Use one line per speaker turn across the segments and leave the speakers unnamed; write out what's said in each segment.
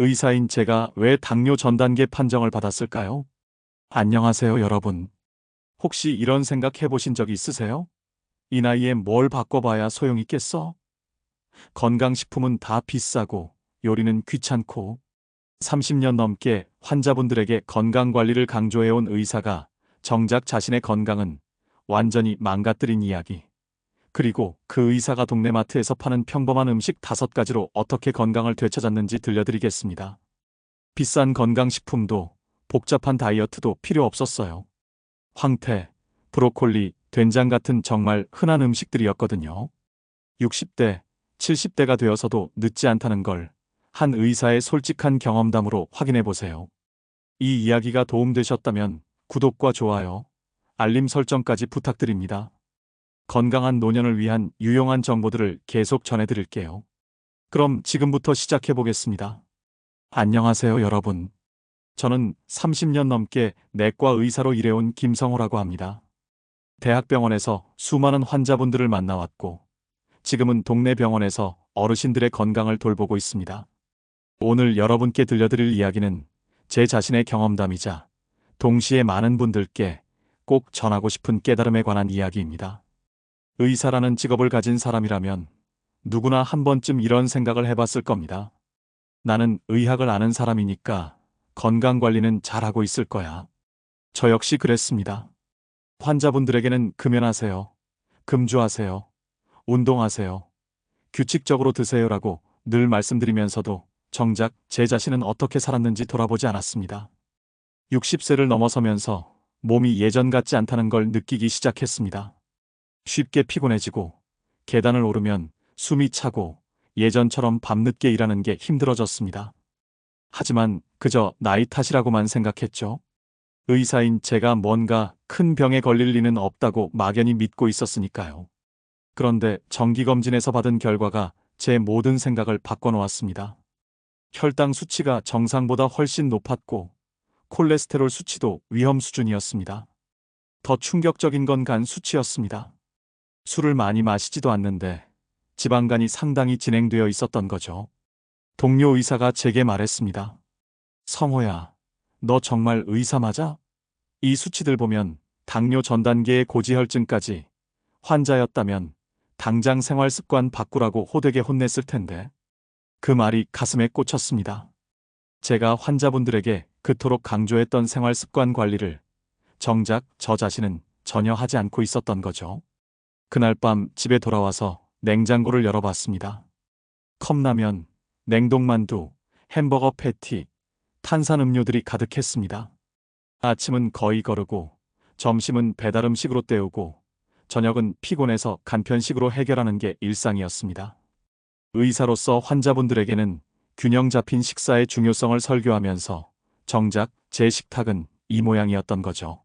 의사인 제가 왜 당뇨 전 단계 판정을 받았을까요? 안녕하세요, 여러분. 혹시 이런 생각 해보신 적 있으세요? 이 나이에 뭘 바꿔봐야 소용있겠어? 건강식품은 다 비싸고, 요리는 귀찮고, 30년 넘게 환자분들에게 건강관리를 강조해온 의사가 정작 자신의 건강은 완전히 망가뜨린 이야기. 그리고 그 의사가 동네 마트에서 파는 평범한 음식 5가지로 어떻게 건강을 되찾았는지 들려드리겠습니다. 비싼 건강식품도 복잡한 다이어트도 필요 없었어요. 황태, 브로콜리, 된장 같은 정말 흔한 음식들이었거든요. 60대, 70대가 되어서도 늦지 않다는 걸 한 의사의 솔직한 경험담으로 확인해 보세요. 이 이야기가 도움되셨다면 구독과 좋아요, 알림 설정까지 부탁드립니다. 건강한 노년을 위한 유용한 정보들을 계속 전해드릴게요. 그럼 지금부터 시작해 보겠습니다. 안녕하세요, 여러분. 저는 30년 넘게 내과 의사로 일해온 김성호라고 합니다. 대학병원에서 수많은 환자분들을 만나왔고, 지금은 동네 병원에서 어르신들의 건강을 돌보고 있습니다. 오늘 여러분께 들려드릴 이야기는 제 자신의 경험담이자 동시에 많은 분들께 꼭 전하고 싶은 깨달음에 관한 이야기입니다. 의사라는 직업을 가진 사람이라면 누구나 한 번쯤 이런 생각을 해봤을 겁니다. 나는 의학을 아는 사람이니까 건강관리는 잘하고 있을 거야. 저 역시 그랬습니다. 환자분들에게는 금연하세요, 금주하세요, 운동하세요, 규칙적으로 드세요라고 늘 말씀드리면서도 정작 제 자신은 어떻게 살았는지 돌아보지 않았습니다. 60세를 넘어서면서 몸이 예전 같지 않다는 걸 느끼기 시작했습니다. 쉽게 피곤해지고, 계단을 오르면 숨이 차고, 예전처럼 밤늦게 일하는 게 힘들어졌습니다. 하지만 그저 나이 탓이라고만 생각했죠. 의사인 제가 뭔가 큰 병에 걸릴 리는 없다고 막연히 믿고 있었으니까요. 그런데 정기검진에서 받은 결과가 제 모든 생각을 바꿔놓았습니다. 혈당 수치가 정상보다 훨씬 높았고, 콜레스테롤 수치도 위험 수준이었습니다. 더 충격적인 건 간 수치였습니다. 술을 많이 마시지도 않는데 지방간이 상당히 진행되어 있었던 거죠. 동료 의사가 제게 말했습니다. 성호야, 너 정말 의사 맞아? 이 수치들 보면 당뇨 전 단계의 고지혈증까지, 환자였다면 당장 생활 습관 바꾸라고 호되게 혼냈을 텐데. 그 말이 가슴에 꽂혔습니다. 제가 환자분들에게 그토록 강조했던 생활 습관 관리를 정작 저 자신은 전혀 하지 않고 있었던 거죠. 그날 밤 집에 돌아와서 냉장고를 열어봤습니다. 컵라면, 냉동만두, 햄버거 패티, 탄산음료들이 가득했습니다. 아침은 거의 거르고, 점심은 배달 음식으로 때우고, 저녁은 피곤해서 간편식으로 해결하는 게 일상이었습니다. 의사로서 환자분들에게는 균형 잡힌 식사의 중요성을 설교하면서 정작 제 식탁은 이 모양이었던 거죠.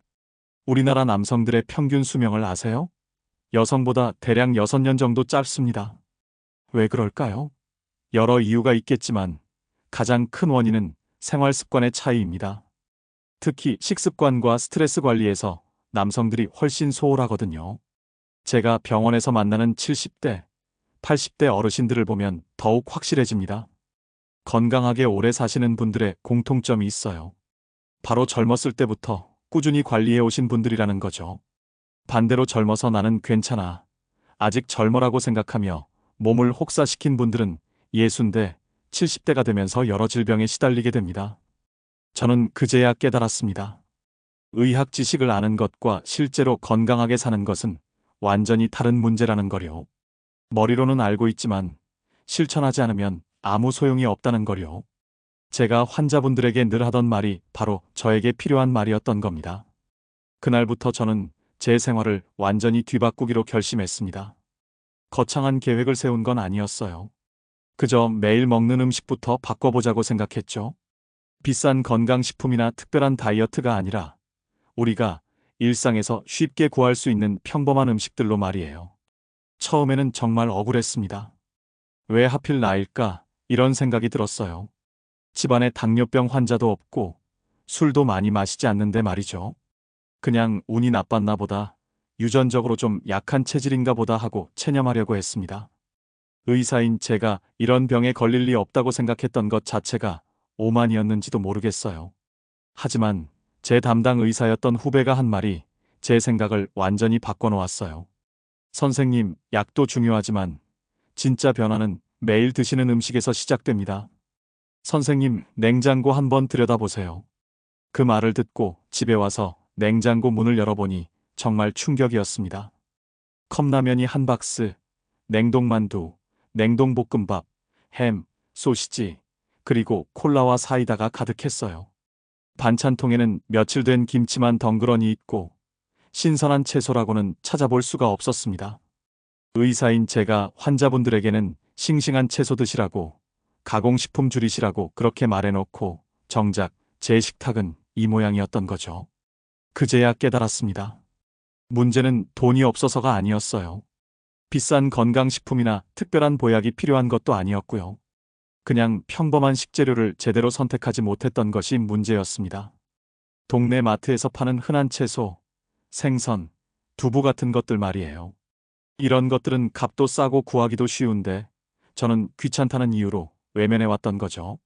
우리나라 남성들의 평균 수명을 아세요? 여성보다 대략 6년 정도 짧습니다. 왜 그럴까요? 여러 이유가 있겠지만 가장 큰 원인은 생활 습관의 차이입니다. 특히 식습관과 스트레스 관리에서 남성들이 훨씬 소홀하거든요. 제가 병원에서 만나는 70대, 80대 어르신들을 보면 더욱 확실해집니다. 건강하게 오래 사시는 분들의 공통점이 있어요. 바로 젊었을 때부터 꾸준히 관리해 오신 분들이라는 거죠. 반대로 젊어서 나는 괜찮아, 아직 젊어라고 생각하며 몸을 혹사시킨 분들은 60대, 70대가 되면서 여러 질병에 시달리게 됩니다. 저는 그제야 깨달았습니다. 의학 지식을 아는 것과 실제로 건강하게 사는 것은 완전히 다른 문제라는 거요. 머리로는 알고 있지만 실천하지 않으면 아무 소용이 없다는 거요. 제가 환자분들에게 늘 하던 말이 바로 저에게 필요한 말이었던 겁니다. 그날부터 저는 제 생활을 완전히 뒤바꾸기로 결심했습니다. 거창한 계획을 세운 건 아니었어요. 그저 매일 먹는 음식부터 바꿔보자고 생각했죠. 비싼 건강식품이나 특별한 다이어트가 아니라 우리가 일상에서 쉽게 구할 수 있는 평범한 음식들로 말이에요. 처음에는 정말 억울했습니다. 왜 하필 나일까? 이런 생각이 들었어요. 집안에 당뇨병 환자도 없고 술도 많이 마시지 않는데 말이죠. 그냥 운이 나빴나 보다, 유전적으로 좀 약한 체질인가 보다 하고 체념하려고 했습니다. 의사인 제가 이런 병에 걸릴 리 없다고 생각했던 것 자체가 오만이었는지도 모르겠어요. 하지만 제 담당 의사였던 후배가 한 말이 제 생각을 완전히 바꿔놓았어요. 선생님, 약도 중요하지만 진짜 변화는 매일 드시는 음식에서 시작됩니다. 선생님, 냉장고 한번 들여다보세요. 그 말을 듣고 집에 와서 냉장고 문을 열어보니 정말 충격이었습니다. 컵라면이 한 박스, 냉동만두, 냉동볶음밥, 햄, 소시지, 그리고 콜라와 사이다가 가득했어요. 반찬통에는 며칠 된 김치만 덩그러니 있고 신선한 채소라고는 찾아볼 수가 없었습니다. 의사인 제가 환자분들에게는 싱싱한 채소 드시라고, 가공식품 줄이시라고 그렇게 말해놓고 정작 제 식탁은 이 모양이었던 거죠. 그제야 깨달았습니다. 문제는 돈이 없어서가 아니었어요. 비싼 건강식품이나 특별한 보약이 필요한 것도 아니었고요. 그냥 평범한 식재료를 제대로 선택하지 못했던 것이 문제였습니다. 동네 마트에서 파는 흔한 채소, 생선, 두부 같은 것들 말이에요. 이런 것들은 값도 싸고 구하기도 쉬운데 저는 귀찮다는 이유로 외면해 왔던 거죠.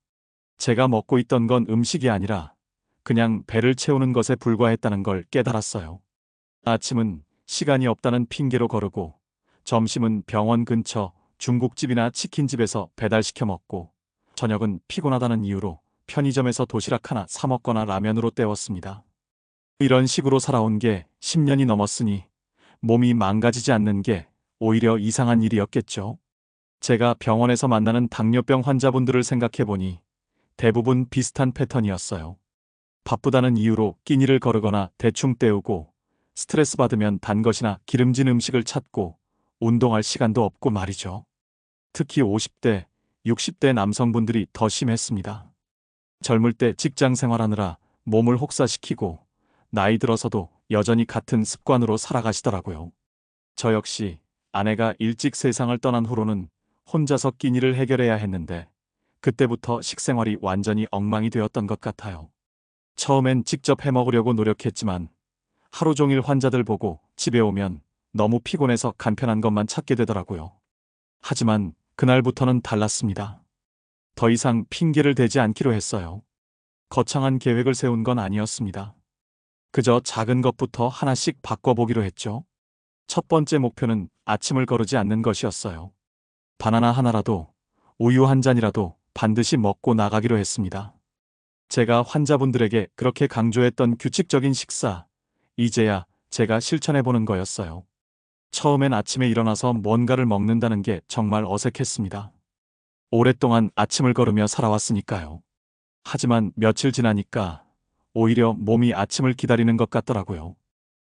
제가 먹고 있던 건 음식이 아니라 그냥 배를 채우는 것에 불과했다는 걸 깨달았어요. 아침은 시간이 없다는 핑계로 거르고 점심은 병원 근처 중국집이나 치킨집에서 배달시켜 먹고 저녁은 피곤하다는 이유로 편의점에서 도시락 하나 사 먹거나 라면으로 때웠습니다. 이런 식으로 살아온 게 10년이 넘었으니 몸이 망가지지 않는 게 오히려 이상한 일이었겠죠. 제가 병원에서 만나는 당뇨병 환자분들을 생각해보니 대부분 비슷한 패턴이었어요. 바쁘다는 이유로 끼니를 거르거나 대충 때우고 스트레스 받으면 단 것이나 기름진 음식을 찾고 운동할 시간도 없고 말이죠. 특히 50대, 60대 남성분들이 더 심했습니다. 젊을 때 직장 생활하느라 몸을 혹사시키고 나이 들어서도 여전히 같은 습관으로 살아가시더라고요. 저 역시 아내가 일찍 세상을 떠난 후로는 혼자서 끼니를 해결해야 했는데 그때부터 식생활이 완전히 엉망이 되었던 것 같아요. 처음엔 직접 해먹으려고 노력했지만 하루 종일 환자들 보고 집에 오면 너무 피곤해서 간편한 것만 찾게 되더라고요. 하지만 그날부터는 달랐습니다. 더 이상 핑계를 대지 않기로 했어요. 거창한 계획을 세운 건 아니었습니다. 그저 작은 것부터 하나씩 바꿔보기로 했죠. 첫 번째 목표는 아침을 거르지 않는 것이었어요. 바나나 하나라도, 우유 한 잔이라도 반드시 먹고 나가기로 했습니다. 제가 환자분들에게 그렇게 강조했던 규칙적인 식사, 이제야 제가 실천해보는 거였어요. 처음엔 아침에 일어나서 뭔가를 먹는다는 게 정말 어색했습니다. 오랫동안 아침을 걸으며 살아왔으니까요. 하지만 며칠 지나니까 오히려 몸이 아침을 기다리는 것 같더라고요.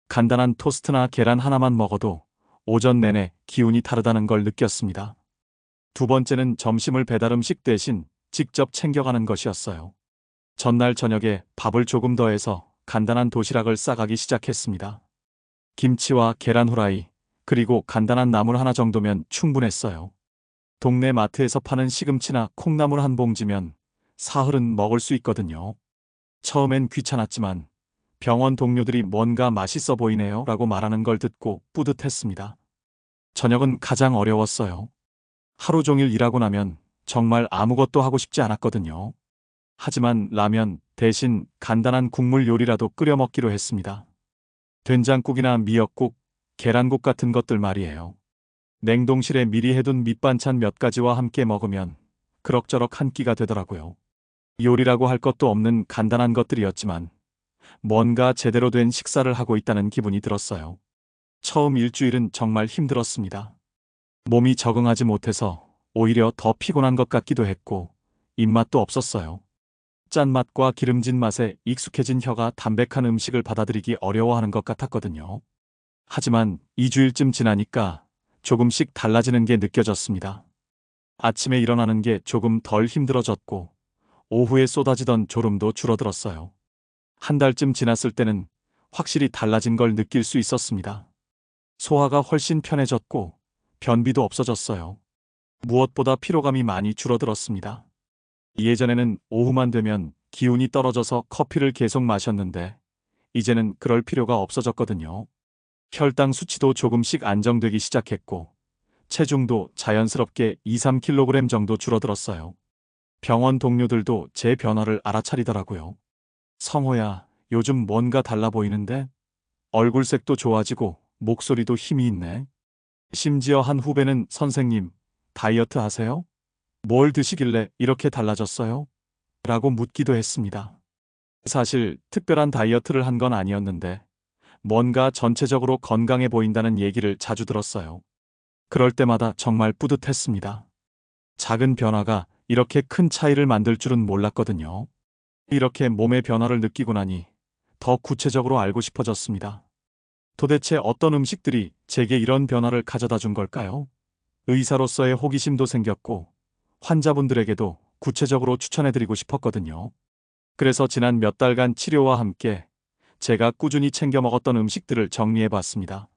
간단한 토스트나 계란 하나만 먹어도 오전 내내 기운이 다르다는 걸 느꼈습니다. 두 번째는 점심을 배달음식 대신 직접 챙겨가는 것이었어요. 전날 저녁에 밥을 조금 더해서 간단한 도시락을 싸가기 시작했습니다. 김치와 계란 후라이, 그리고 간단한 나물 하나 정도면 충분했어요. 동네 마트에서 파는 시금치나 콩나물 한 봉지면 사흘은 먹을 수 있거든요. 처음엔 귀찮았지만 병원 동료들이 뭔가 맛있어 보이네요 라고 말하는 걸 듣고 뿌듯했습니다. 저녁은 가장 어려웠어요. 하루 종일 일하고 나면 정말 아무것도 하고 싶지 않았거든요. 하지만 라면 대신 간단한 국물 요리라도 끓여 먹기로 했습니다. 된장국이나 미역국, 계란국 같은 것들 말이에요. 냉동실에 미리 해둔 밑반찬 몇 가지와 함께 먹으면 그럭저럭 한 끼가 되더라고요. 요리라고 할 것도 없는 간단한 것들이었지만 뭔가 제대로 된 식사를 하고 있다는 기분이 들었어요. 처음 일주일은 정말 힘들었습니다. 몸이 적응하지 못해서 오히려 더 피곤한 것 같기도 했고 입맛도 없었어요. 짠맛과 기름진 맛에 익숙해진 혀가 담백한 음식을 받아들이기 어려워하는 것 같았거든요. 하지만 2주일쯤 지나니까 조금씩 달라지는 게 느껴졌습니다. 아침에 일어나는 게 조금 덜 힘들어졌고 오후에 쏟아지던 졸음도 줄어들었어요. 한 달쯤 지났을 때는 확실히 달라진 걸 느낄 수 있었습니다. 소화가 훨씬 편해졌고 변비도 없어졌어요. 무엇보다 피로감이 많이 줄어들었습니다. 예전에는 오후만 되면 기운이 떨어져서 커피를 계속 마셨는데 이제는 그럴 필요가 없어졌거든요. 혈당 수치도 조금씩 안정되기 시작했고 체중도 자연스럽게 2-3kg 정도 줄어들었어요. 병원 동료들도 제 변화를 알아차리더라고요. 성호야, 요즘 뭔가 달라 보이는데? 얼굴색도 좋아지고 목소리도 힘이 있네. 심지어 한 후배는 선생님, 다이어트 하세요? 뭘 드시길래 이렇게 달라졌어요? 라고 묻기도 했습니다. 사실 특별한 다이어트를 한 건 아니었는데 뭔가 전체적으로 건강해 보인다는 얘기를 자주 들었어요. 그럴 때마다 정말 뿌듯했습니다. 작은 변화가 이렇게 큰 차이를 만들 줄은 몰랐거든요. 이렇게 몸의 변화를 느끼고 나니 더 구체적으로 알고 싶어졌습니다. 도대체 어떤 음식들이 제게 이런 변화를 가져다 준 걸까요? 의사로서의 호기심도 생겼고 환자분들에게도 구체적으로 추천해드리고 싶었거든요. 그래서 지난 몇 달간 치료와 함께 제가 꾸준히 챙겨 먹었던 음식들을 정리해 봤습니다.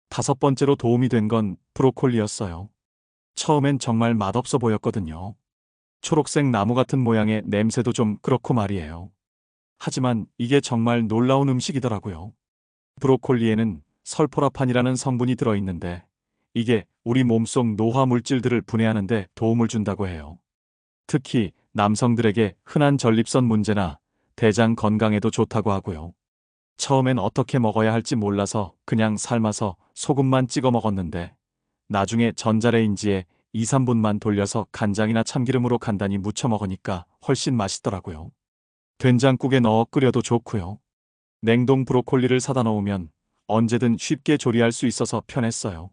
다섯 번째로 도움이 된 건 브로콜리였어요. 처음엔 정말 맛없어 보였거든요. 초록색 나무 같은 모양의 냄새도 좀 그렇고 말이에요. 하지만 이게 정말 놀라운 음식이더라고요. 브로콜리에는 설포라판이라는 성분이 들어있는데 이게 우리 몸속 노화 물질들을 분해하는 데 도움을 준다고 해요. 특히 남성들에게 흔한 전립선 문제나 대장 건강에도 좋다고 하고요. 처음엔 어떻게 먹어야 할지 몰라서 그냥 삶아서 소금만 찍어 먹었는데 나중에 전자레인지에 2, 3분만 돌려서 간장이나 참기름으로 간단히 무쳐 먹으니까 훨씬 맛있더라고요. 된장국에 넣어 끓여도 좋고요. 냉동 브로콜리를 사다 놓으면 언제든 쉽게 조리할 수 있어서 편했어요.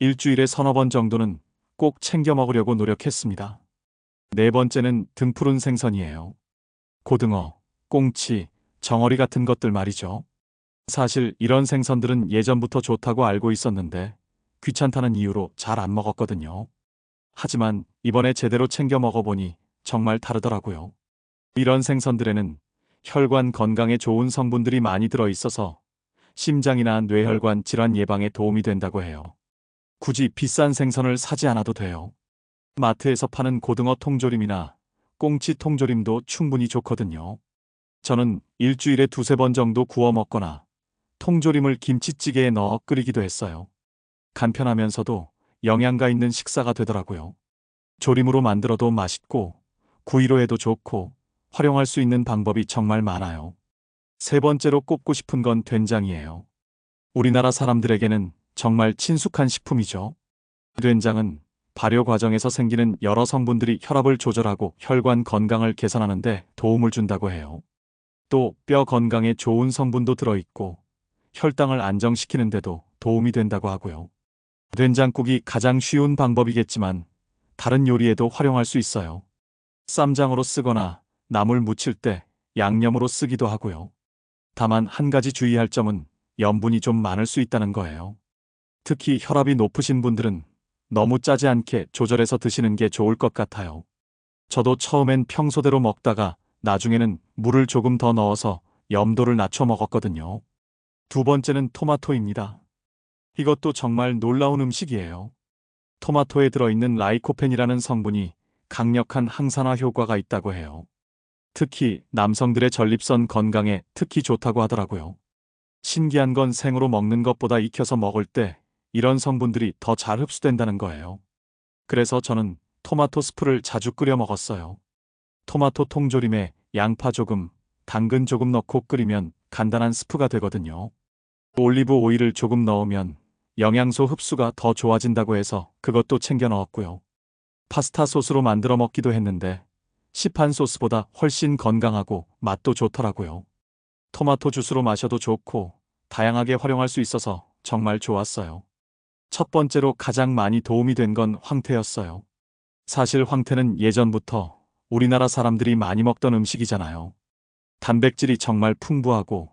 일주일에 서너 번 정도는 꼭 챙겨 먹으려고 노력했습니다. 네 번째는 등푸른 생선이에요. 고등어, 꽁치, 정어리 같은 것들 말이죠. 사실 이런 생선들은 예전부터 좋다고 알고 있었는데 귀찮다는 이유로 잘 안 먹었거든요. 하지만 이번에 제대로 챙겨 먹어보니 정말 다르더라고요. 이런 생선들에는 혈관 건강에 좋은 성분들이 많이 들어있어서 심장이나 뇌혈관 질환 예방에 도움이 된다고 해요. 굳이 비싼 생선을 사지 않아도 돼요. 마트에서 파는 고등어 통조림이나 꽁치 통조림도 충분히 좋거든요. 저는 일주일에 두세 번 정도 구워 먹거나 통조림을 김치찌개에 넣어 끓이기도 했어요. 간편하면서도 영양가 있는 식사가 되더라고요. 조림으로 만들어도 맛있고 구이로 해도 좋고 활용할 수 있는 방법이 정말 많아요. 세 번째로 꼽고 싶은 건 된장이에요. 우리나라 사람들에게는 정말 친숙한 식품이죠. 된장은 발효 과정에서 생기는 여러 성분들이 혈압을 조절하고 혈관 건강을 개선하는 데 도움을 준다고 해요. 또 뼈 건강에 좋은 성분도 들어있고 혈당을 안정시키는 데도 도움이 된다고 하고요. 된장국이 가장 쉬운 방법이겠지만 다른 요리에도 활용할 수 있어요. 쌈장으로 쓰거나 나물 무칠 때 양념으로 쓰기도 하고요. 다만 한 가지 주의할 점은 염분이 좀 많을 수 있다는 거예요. 특히 혈압이 높으신 분들은 너무 짜지 않게 조절해서 드시는 게 좋을 것 같아요. 저도 처음엔 평소대로 먹다가 나중에는 물을 조금 더 넣어서 염도를 낮춰 먹었거든요. 두 번째는 토마토입니다. 이것도 정말 놀라운 음식이에요. 토마토에 들어있는 라이코펜이라는 성분이 강력한 항산화 효과가 있다고 해요. 특히 남성들의 전립선 건강에 특히 좋다고 하더라고요. 신기한 건 생으로 먹는 것보다 익혀서 먹을 때 이런 성분들이 더 잘 흡수된다는 거예요. 그래서 저는 토마토 스프를 자주 끓여 먹었어요. 토마토 통조림에 양파 조금, 당근 조금 넣고 끓이면 간단한 스프가 되거든요. 올리브 오일을 조금 넣으면 영양소 흡수가 더 좋아진다고 해서 그것도 챙겨 넣었고요. 파스타 소스로 만들어 먹기도 했는데 시판 소스보다 훨씬 건강하고 맛도 좋더라고요. 토마토 주스로 마셔도 좋고 다양하게 활용할 수 있어서 정말 좋았어요. 첫 번째로 가장 많이 도움이 된 건 황태였어요. 사실 황태는 예전부터 우리나라 사람들이 많이 먹던 음식이잖아요. 단백질이 정말 풍부하고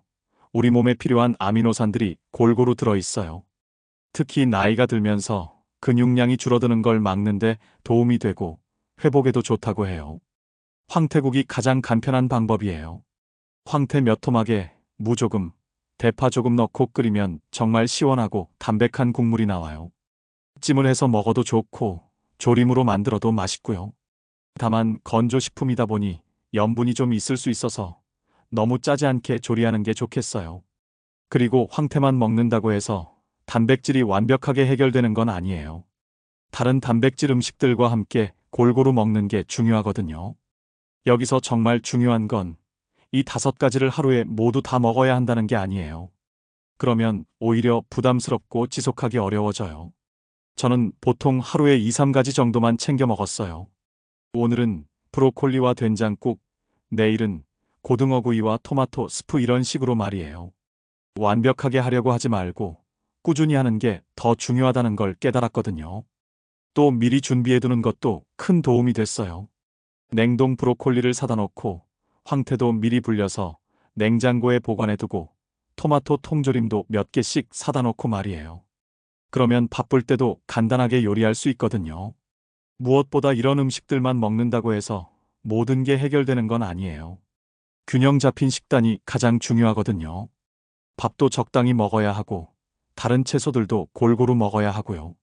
우리 몸에 필요한 아미노산들이 골고루 들어있어요. 특히 나이가 들면서 근육량이 줄어드는 걸 막는데 도움이 되고 회복에도 좋다고 해요. 황태국이 가장 간편한 방법이에요. 황태 몇 토막에 무 조금, 대파 조금 넣고 끓이면 정말 시원하고 담백한 국물이 나와요. 찜을 해서 먹어도 좋고 조림으로 만들어도 맛있고요. 다만 건조식품이다 보니 염분이 좀 있을 수 있어서 너무 짜지 않게 조리하는 게 좋겠어요. 그리고 황태만 먹는다고 해서 단백질이 완벽하게 해결되는 건 아니에요. 다른 단백질 음식들과 함께 골고루 먹는 게 중요하거든요. 여기서 정말 중요한 건 이 5가지를 하루에 모두 다 먹어야 한다는 게 아니에요. 그러면 오히려 부담스럽고 지속하기 어려워져요. 저는 보통 하루에 2, 3가지 정도만 챙겨 먹었어요. 오늘은 브로콜리와 된장국, 내일은 고등어구이와 토마토 스프 이런 식으로 말이에요. 완벽하게 하려고 하지 말고 꾸준히 하는 게 더 중요하다는 걸 깨달았거든요. 또 미리 준비해두는 것도 큰 도움이 됐어요. 냉동 브로콜리를 사다 놓고 황태도 미리 불려서 냉장고에 보관해두고 토마토 통조림도 몇 개씩 사다 놓고 말이에요. 그러면 바쁠 때도 간단하게 요리할 수 있거든요. 무엇보다 이런 음식들만 먹는다고 해서 모든 게 해결되는 건 아니에요. 균형 잡힌 식단이 가장 중요하거든요. 밥도 적당히 먹어야 하고 다른 채소들도 골고루 먹어야 하고요.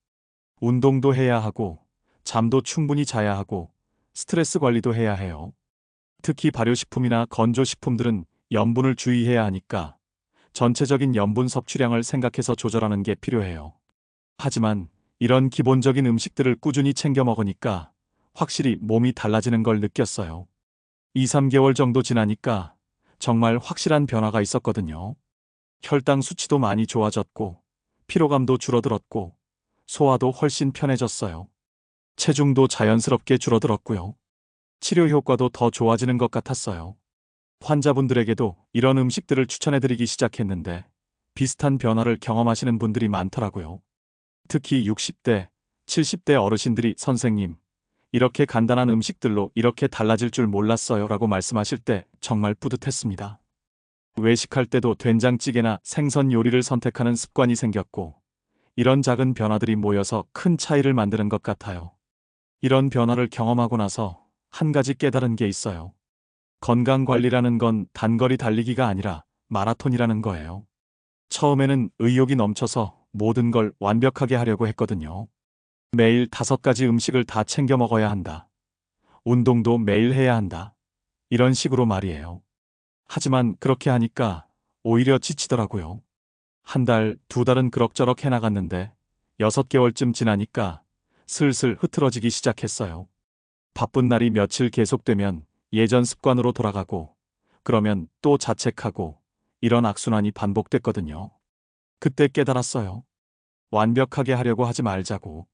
운동도 해야 하고 잠도 충분히 자야 하고 스트레스 관리도 해야 해요. 특히 발효식품이나 건조식품들은 염분을 주의해야 하니까 전체적인 염분 섭취량을 생각해서 조절하는 게 필요해요. 하지만 이런 기본적인 음식들을 꾸준히 챙겨 먹으니까 확실히 몸이 달라지는 걸 느꼈어요. 2, 3개월 정도 지나니까 정말 확실한 변화가 있었거든요. 혈당 수치도 많이 좋아졌고 피로감도 줄어들었고 소화도 훨씬 편해졌어요. 체중도 자연스럽게 줄어들었고요. 치료 효과도 더 좋아지는 것 같았어요. 환자분들에게도 이런 음식들을 추천해드리기 시작했는데 비슷한 변화를 경험하시는 분들이 많더라고요. 특히 60대, 70대 어르신들이 선생님, 이렇게 간단한 음식들로 이렇게 달라질 줄 몰랐어요 라고 말씀하실 때 정말 뿌듯했습니다. 외식할 때도 된장찌개나 생선 요리를 선택하는 습관이 생겼고 이런 작은 변화들이 모여서 큰 차이를 만드는 것 같아요. 이런 변화를 경험하고 나서 한 가지 깨달은 게 있어요. 건강관리라는 건 단거리 달리기가 아니라 마라톤이라는 거예요. 처음에는 의욕이 넘쳐서 모든 걸 완벽하게 하려고 했거든요. 매일 5가지 음식을 다 챙겨 먹어야 한다. 운동도 매일 해야 한다. 이런 식으로 말이에요. 하지만 그렇게 하니까 오히려 지치더라고요. 한 달, 2달은 그럭저럭 해나갔는데 6개월쯤 지나니까 슬슬 흐트러지기 시작했어요. 바쁜 날이 며칠 계속되면 예전 습관으로 돌아가고 그러면 또 자책하고 이런 악순환이 반복됐거든요. 그때 깨달았어요. 완벽하게 하려고 하지 말자고.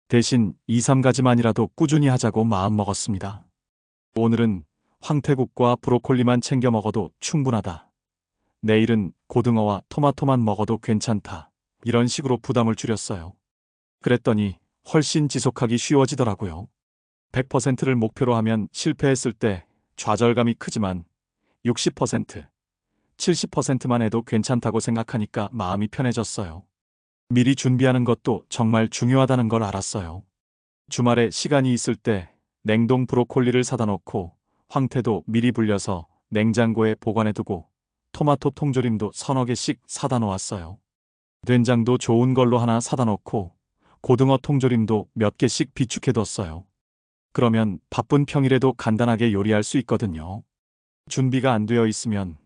대신 2, 3가지만이라도 꾸준히 하자고 마음먹었습니다. 오늘은 황태국과 브로콜리만 챙겨 먹어도 충분하다. 내일은 고등어와 토마토만 먹어도 괜찮다. 이런 식으로 부담을 줄였어요. 그랬더니 훨씬 지속하기 쉬워지더라고요. 100%를 목표로 하면 실패했을 때 좌절감이 크지만 60%, 70%만 해도 괜찮다고 생각하니까 마음이 편해졌어요. 미리 준비하는 것도 정말 중요하다는 걸 알았어요. 주말에 시간이 있을 때 냉동 브로콜리를 사다 놓고 황태도 미리 불려서 냉장고에 보관해두고 토마토 통조림도 3-4개씩 사다 놓았어요. 된장도 좋은 걸로 하나 사다 놓고 고등어 통조림도 몇 개씩 비축해뒀어요. 그러면 바쁜 평일에도 간단하게 요리할 수 있거든요. 준비가 안 되어 있으면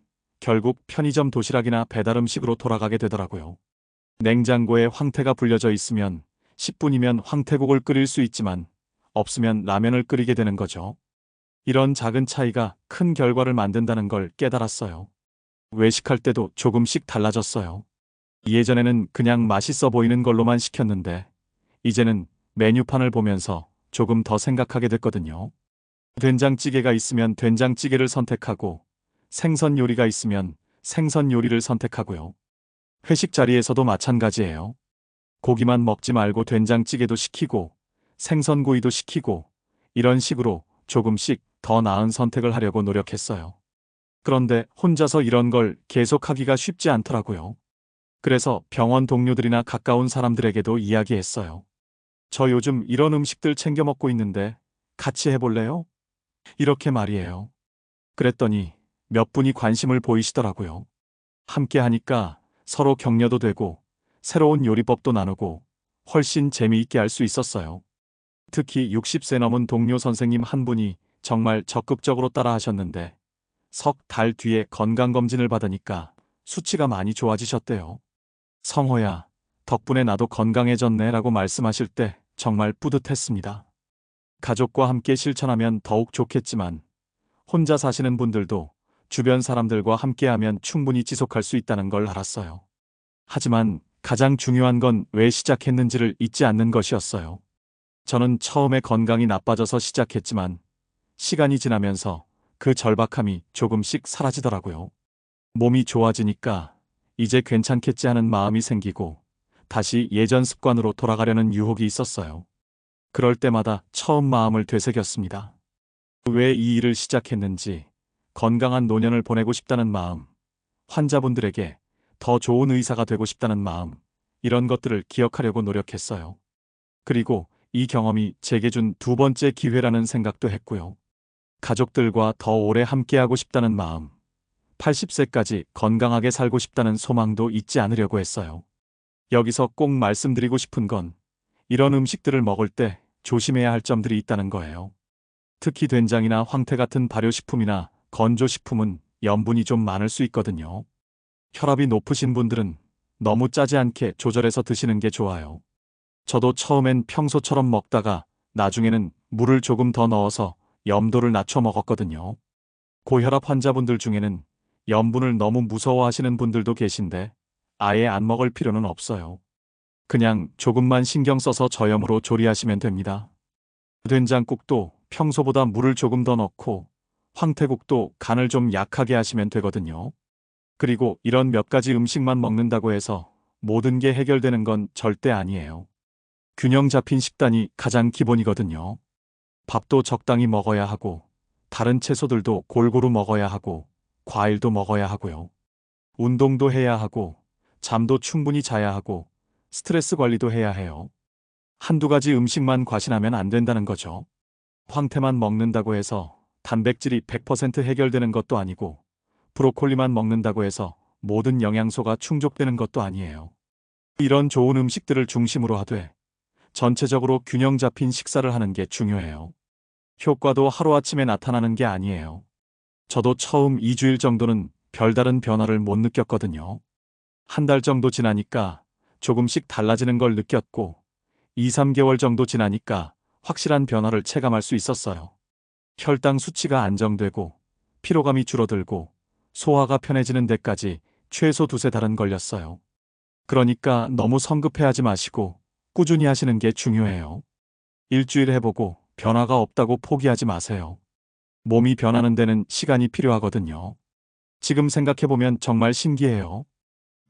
결국 편의점 도시락이나 배달 음식으로 돌아가게 되더라고요. 냉장고에 황태가 불려져 있으면 10분이면 황태국을 끓일 수 있지만 없으면 라면을 끓이게 되는 거죠. 이런 작은 차이가 큰 결과를 만든다는 걸 깨달았어요. 외식할 때도 조금씩 달라졌어요. 예전에는 그냥 맛있어 보이는 걸로만 시켰는데 이제는 메뉴판을 보면서 조금 더 생각하게 됐거든요. 된장찌개가 있으면 된장찌개를 선택하고 생선 요리가 있으면 생선 요리를 선택하고요. 회식 자리에서도 마찬가지예요. 고기만 먹지 말고 된장찌개도 시키고 생선구이도 시키고 이런 식으로 조금씩 더 나은 선택을 하려고 노력했어요. 그런데 혼자서 이런 걸 계속하기가 쉽지 않더라고요. 그래서 병원 동료들이나 가까운 사람들에게도 이야기했어요. 저 요즘 이런 음식들 챙겨 먹고 있는데 같이 해볼래요? 이렇게 말이에요. 그랬더니 몇 분이 관심을 보이시더라고요. 함께 하니까 서로 격려도 되고 새로운 요리법도 나누고 훨씬 재미있게 할 수 있었어요. 특히 60세 넘은 동료 선생님 한 분이 정말 적극적으로 따라 하셨는데 석 달 뒤에 건강검진을 받으니까 수치가 많이 좋아지셨대요. 성호야, 덕분에 나도 건강해졌네 라고 말씀하실 때 정말 뿌듯했습니다. 가족과 함께 실천하면 더욱 좋겠지만 혼자 사시는 분들도 주변 사람들과 함께하면 충분히 지속할 수 있다는 걸 알았어요. 하지만 가장 중요한 건 왜 시작했는지를 잊지 않는 것이었어요. 저는 처음에 건강이 나빠져서 시작했지만 시간이 지나면서 그 절박함이 조금씩 사라지더라고요. 몸이 좋아지니까 이제 괜찮겠지 하는 마음이 생기고 다시 예전 습관으로 돌아가려는 유혹이 있었어요. 그럴 때마다 처음 마음을 되새겼습니다. 왜 이 일을 시작했는지, 건강한 노년을 보내고 싶다는 마음, 환자분들에게 더 좋은 의사가 되고 싶다는 마음, 이런 것들을 기억하려고 노력했어요. 그리고 이 경험이 제게 준 두 번째 기회라는 생각도 했고요. 가족들과 더 오래 함께하고 싶다는 마음, 80세까지 건강하게 살고 싶다는 소망도 잊지 않으려고 했어요. 여기서 꼭 말씀드리고 싶은 건 이런 음식들을 먹을 때 조심해야 할 점들이 있다는 거예요. 특히 된장이나 황태 같은 발효식품이나 건조식품은 염분이 좀 많을 수 있거든요. 혈압이 높으신 분들은 너무 짜지 않게 조절해서 드시는 게 좋아요. 저도 처음엔 평소처럼 먹다가 나중에는 물을 조금 더 넣어서 염도를 낮춰 먹었거든요. 고혈압 환자분들 중에는 염분을 너무 무서워하시는 분들도 계신데 아예 안 먹을 필요는 없어요. 그냥 조금만 신경 써서 저염으로 조리하시면 됩니다. 된장국도 평소보다 물을 조금 더 넣고 황태국도 간을 좀 약하게 하시면 되거든요. 그리고 이런 몇 가지 음식만 먹는다고 해서 모든 게 해결되는 건 절대 아니에요. 균형 잡힌 식단이 가장 기본이거든요. 밥도 적당히 먹어야 하고 다른 채소들도 골고루 먹어야 하고 과일도 먹어야 하고요. 운동도 해야 하고 잠도 충분히 자야 하고 스트레스 관리도 해야 해요. 한두 가지 음식만 과신하면 안 된다는 거죠. 황태만 먹는다고 해서 단백질이 100% 해결되는 것도 아니고 브로콜리만 먹는다고 해서 모든 영양소가 충족되는 것도 아니에요. 이런 좋은 음식들을 중심으로 하되 전체적으로 균형 잡힌 식사를 하는 게 중요해요. 효과도 하루아침에 나타나는 게 아니에요. 저도 처음 2주일 정도는 별다른 변화를 못 느꼈거든요. 한 달 정도 지나니까 조금씩 달라지는 걸 느꼈고 2, 3개월 정도 지나니까 확실한 변화를 체감할 수 있었어요. 혈당 수치가 안정되고 피로감이 줄어들고 소화가 편해지는 데까지 최소 2~3달은 걸렸어요. 그러니까 너무 성급해하지 마시고 꾸준히 하시는 게 중요해요. 일주일 해보고 변화가 없다고 포기하지 마세요. 몸이 변하는 데는 시간이 필요하거든요. 지금 생각해보면 정말 신기해요.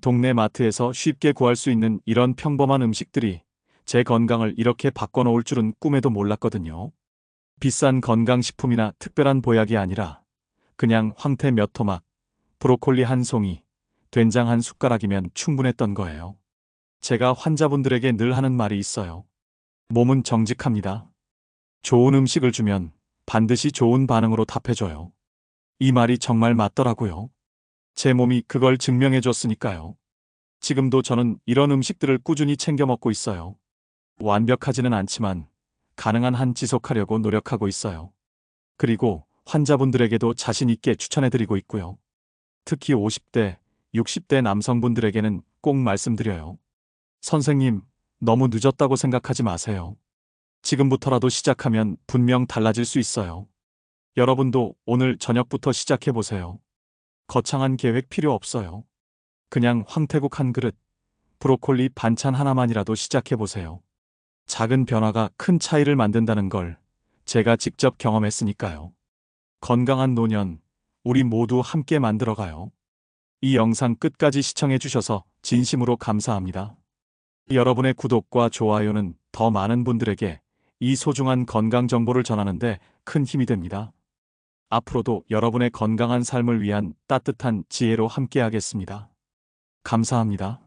동네 마트에서 쉽게 구할 수 있는 이런 평범한 음식들이 제 건강을 이렇게 바꿔놓을 줄은 꿈에도 몰랐거든요. 비싼 건강식품이나 특별한 보약이 아니라 그냥 황태 몇 토막, 브로콜리 한 송이, 된장 한 숟가락이면 충분했던 거예요. 제가 환자분들에게 늘 하는 말이 있어요. 몸은 정직합니다. 좋은 음식을 주면 반드시 좋은 반응으로 답해줘요. 이 말이 정말 맞더라고요. 제 몸이 그걸 증명해줬으니까요. 지금도 저는 이런 음식들을 꾸준히 챙겨 먹고 있어요. 완벽하지는 않지만 가능한 한 지속하려고 노력하고 있어요. 그리고 환자분들에게도 자신 있게 추천해드리고 있고요. 특히 50대, 60대 남성분들에게는 꼭 말씀드려요. 선생님, 너무 늦었다고 생각하지 마세요. 지금부터라도 시작하면 분명 달라질 수 있어요. 여러분도 오늘 저녁부터 시작해보세요. 거창한 계획 필요 없어요. 그냥 황태국 한 그릇, 브로콜리 반찬 하나만이라도 시작해보세요. 작은 변화가 큰 차이를 만든다는 걸 제가 직접 경험했으니까요. 건강한 노년, 우리 모두 함께 만들어가요. 이 영상 끝까지 시청해주셔서 진심으로 감사합니다. 여러분의 구독과 좋아요는 더 많은 분들에게 이 소중한 건강 정보를 전하는데 큰 힘이 됩니다. 앞으로도 여러분의 건강한 삶을 위한 따뜻한 지혜로 함께하겠습니다. 감사합니다.